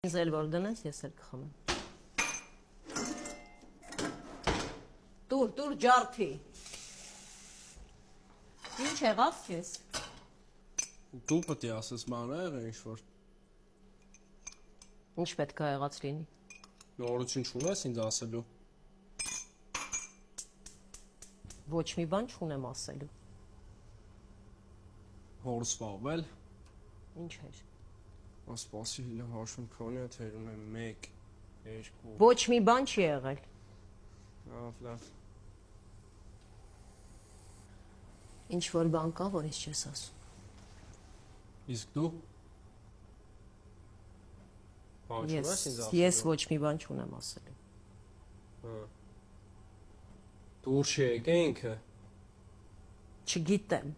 Ինձ էլ որ դնես, ես էլ կխմեմ։ Տուր ջարդի։ Ինչ եղավ քեզ։ Դու պետք է ասես մանր ինչ-որ։ Ինչ պետք է եղած լինի։ Նորություն չունես ինձ ասելու։ Ոչ մի բան չունեմ ասելու։ Հոր սպավել։ Ինչ էր։ Ասպասի հիլը հաշուն քոնի թերում է 1 2 Ոչ մի բան չի եղել։ Լավ։ Ինչ որ բան կա, որ ես չես ասում։ Իսկ դու։ Բան չունես ինձ ասելու։ Ես ոչ մի բան չունեմ ասելու։ Հա։ Դուրս եկե ինքը։ Չգիտեմ։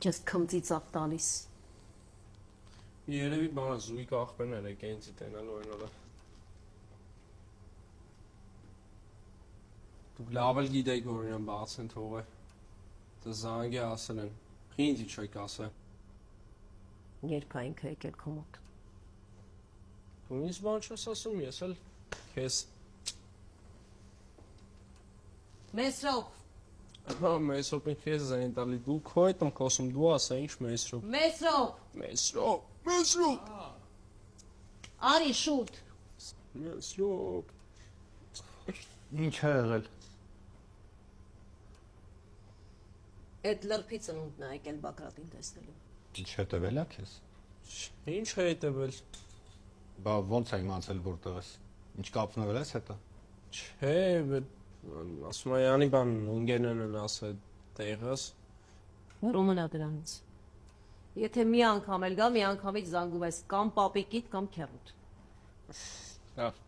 Ես քմծիծաղ տալիս։ Երևի բանը զույգ աղբերներ եկե ինձ տենալու այն օրը։ Դուք լավ էլ գիտեիք որ իրեն բացեն թողը։ Դա զանգի ասել են։ Ինձ ինչ եք ասել։ Երկա ինքը եկել քո մոտ։ Դու ինձ բան չես ասում, ես էլ քեզ։ Մեսրոպ։ Հա, մեսրոպին քեզ զայն տալի դու քո հետ եմ խոսում, դու ասա ինչ մեսրոպ։ Մեսրոպ։ Մեսրոպ։ Արի շուտ։ Մեսրոպ։ Ինչ է եղել։ Այդ լրփի ծնունդն է եկել Բակրատին տեսնելու։ Ինչ հետևել է քեզ։ Ինչ է հետևել։ Բա ոնց է իմացել որտեղ ես։ Ինչ կապնվել ես հետո։ Չէ, ասում եմ յանի բան ընկերներն են ասել տեղս։ Հռոմն է դրանից։ Եթե մի անգամ էլ գա, մի անգամից զանգում ես կամ պապիկիդ կամ քեռուդ։ Լավ։